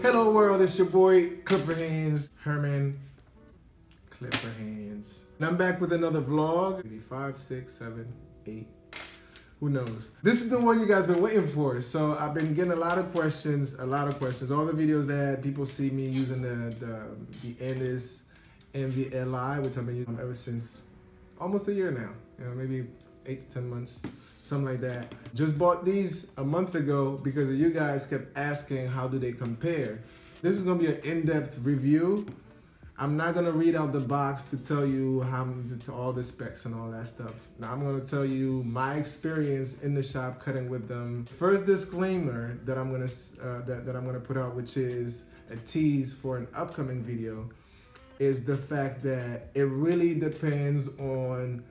Hello world, it's your boy Clipper Hands, Herman Clipper Hands. And I'm back with another vlog. Maybe 5, 6, 7, 8, who knows. This is the one you guys been waiting for. So I've been getting a lot of questions. All the videos that people see me using the ANDIS ENVY LI, which I've been using ever since almost a year now. You know, maybe 8 to 10 months. Something like that. Just bought these a month ago because you guys kept asking how do they compare. This is gonna be an in-depth review. I'm not gonna read out the box to tell you how to all the specs and all that stuff. Now I'm gonna tell you my experience in the shop cutting with them. First disclaimer that I'm gonna put out, which is a tease for an upcoming video, is the fact that it really depends on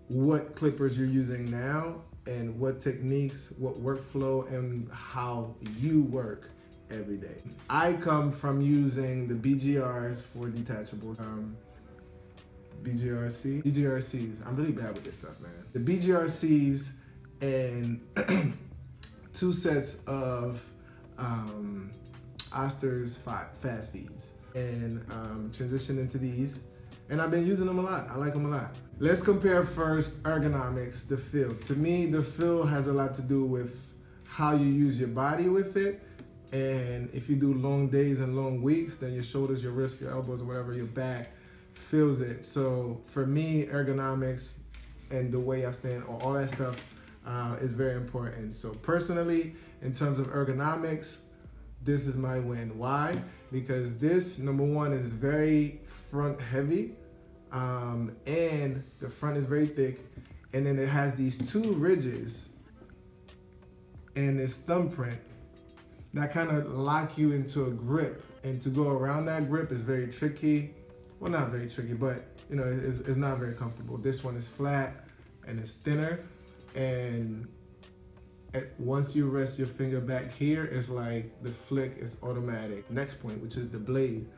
what clippers you're using now and what techniques, what workflow, and how you work every day. I come from using the BGRs for detachable, BGRCs. I'm really bad with this stuff, man. The BGRCs and 2 sets of Oster's fast feeds, and transitioned into these. And I've been using them a lot. I like them a lot. Let's compare first ergonomics, the feel. To me, the feel has a lot to do with how you use your body with it. And if you do long days and long weeks, then your shoulders, your wrists, your elbows, or whatever, your back feels it. So for me, ergonomics and the way I stand, all that stuff is very important. So personally, in terms of ergonomics, this is my win. Why? Because this, number one, is very front heavy, and the front is very thick, and then it has these 2 ridges and this thumbprint that kind of lock you into a grip, and to go around that grip is very tricky. Well, not very tricky, but you know, it's not very comfortable. This one is flat and it's thinner, and once you rest your finger back here, it's like the flick is automatic. Next point, which is the blade.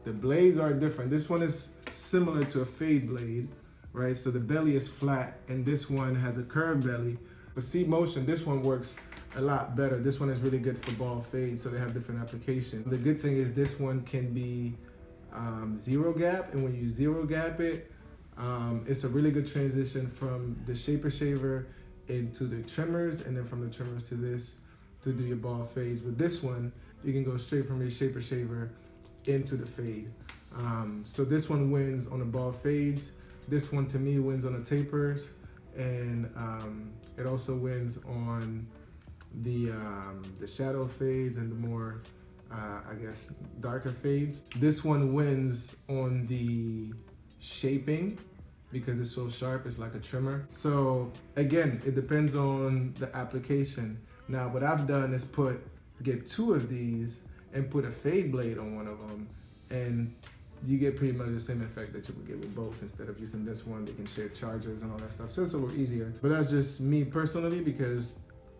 The blades are different. This one is similar to a fade blade, right? So the belly is flat, and this one has a curved belly. For C motion, this one works a lot better. This one is really good for ball fade, so they have different applications. The good thing is this one can be zero gap, and when you zero gap it, it's a really good transition from the shaper shaver into the trimmers, and then from the trimmers to this to do your ball fades. With this one, you can go straight from your shaper shaver into the fade. So this one wins on the ball fades. This one to me wins on the tapers, and it also wins on the shadow fades and the more I guess darker fades. This one wins on the shaping because it's so sharp, it's like a trimmer. So again, it depends on the application. Now what I've done is get 2 of these and put a fade blade on one of them, and you get pretty much the same effect that you would get with both. Instead of using this one, they can share chargers and all that stuff, so it's a little easier. But that's just me personally, because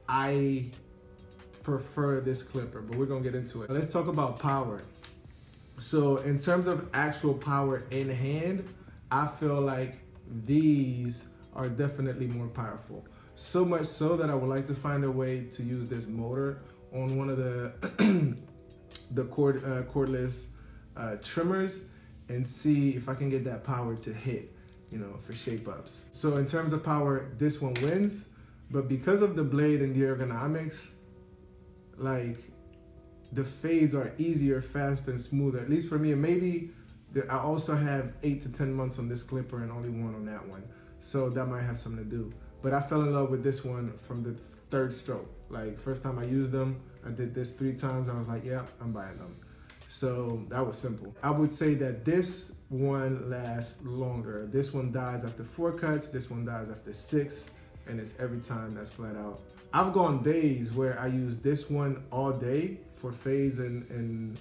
I prefer this clipper, but we're gonna get into it. Let's talk about power. So in terms of actual power in hand, I feel like these are definitely more powerful. So much so that I would like to find a way to use this motor on one of the cordless trimmers and see if I can get that power to hit, you know, for shape ups. So in terms of power, this one wins, but because of the blade and the ergonomics, like the fades are easier, faster, and smoother, at least for me. And maybe I also have 8 to 10 months on this clipper and only 1 on that one, so that might have something to do. But I fell in love with this one from the 3rd stroke. Like first time I used them, I did this 3 times. I was like, yeah, I'm buying them. So that was simple. I would say that this one lasts longer. This one dies after 4 cuts. This one dies after 6, and it's every time. That's flat out. I've gone days where I use this one all day for fades and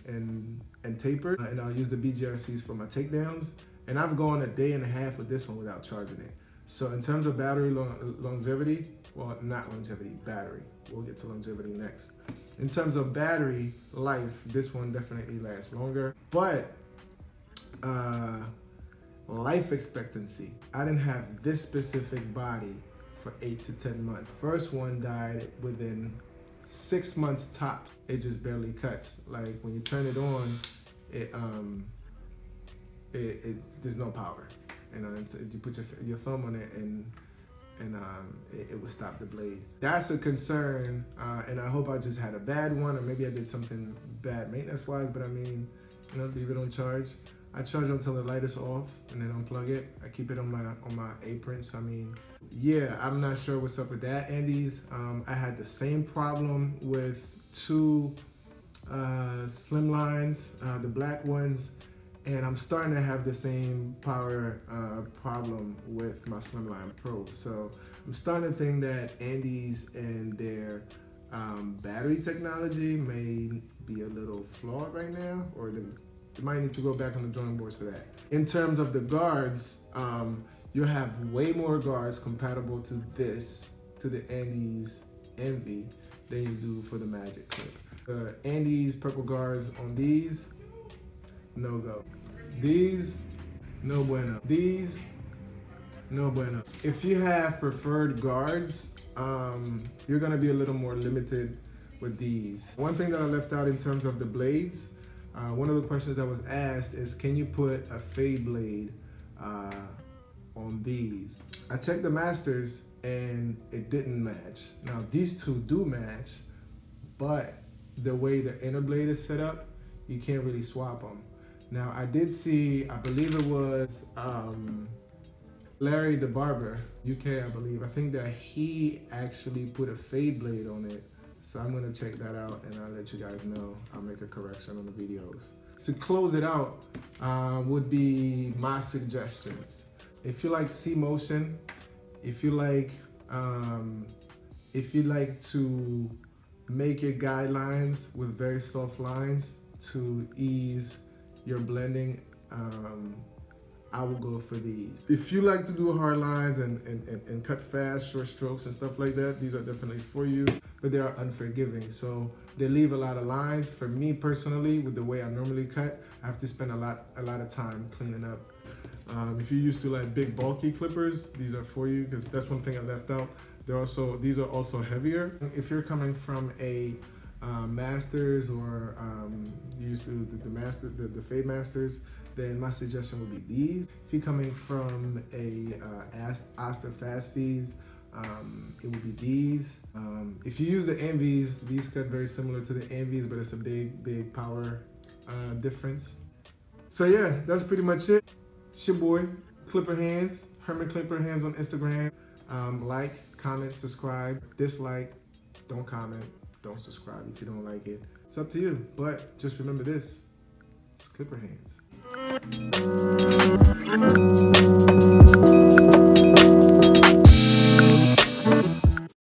taper, and I'll use the BGRCs for my takedowns. And I've gone a day and a half with this one without charging it. So in terms of battery longevity, well, not longevity, battery. We'll get to longevity next. In terms of battery life, this one definitely lasts longer. But life expectancy, I didn't have this specific body for 8 to 10 months. First one died within 6 months tops, it just barely cuts. Like when you turn it on, there's no power. You know, you put your thumb on it and it will stop the blade. That's a concern, and I hope I just had a bad one, or maybe I did something bad maintenance-wise. But I mean, you know, leave it on charge. I charge until the light is off, and then unplug it. I keep it on my apron. So I mean, yeah, I'm not sure what's up with that, Andis. I had the same problem with two slim lines, the black ones, and I'm starting to have the same power problem with my Slimline Pro. So I'm starting to think that Andis and their battery technology may be a little flawed right now, or they might need to go back on the drawing boards for that. In terms of the guards, you have way more guards compatible to the Andis Envy than you do for the Magic Clip. The Andis purple guards on these, no go. These, no bueno. These, no bueno. If you have preferred guards, you're gonna be a little more limited with these. One thing that I left out in terms of the blades, one of the questions that was asked is, can you put a fade blade on these? I checked the masters and it didn't match. Now these two do match, but the way the inner blade is set up, you can't really swap them. Now I did see, I believe it was Larry the Barber, UK I believe, I think that he actually put a fade blade on it. So I'm gonna check that out and I'll let you guys know. I'll make a correction on the videos. To close it out would be my suggestions. If you like C motion, if you like to make your guidelines with very soft lines to ease your blending, I will go for these. If you like to do hard lines and cut fast, short strokes and stuff like that, these are definitely for you, but they are unforgiving. So they leave a lot of lines. For me personally, with the way I normally cut, I have to spend a lot of time cleaning up. If you're used to like big bulky clippers, these are for you, because that's one thing I left out. These are also heavier. If you're coming from a Masters or used to the Fade Masters, then my suggestion would be these. If you're coming from a Asta Fast Feeds, it would be these. If you use the Envies, these cut very similar to the Envies, but it's a big power difference. So yeah, that's pretty much it. It's your boy, Clipper Hands, Herman Clipper Hands on Instagram. Like, comment, subscribe, dislike, don't comment, don't subscribe if you don't like it. It's up to you, but just remember this, it's Clipper Hands.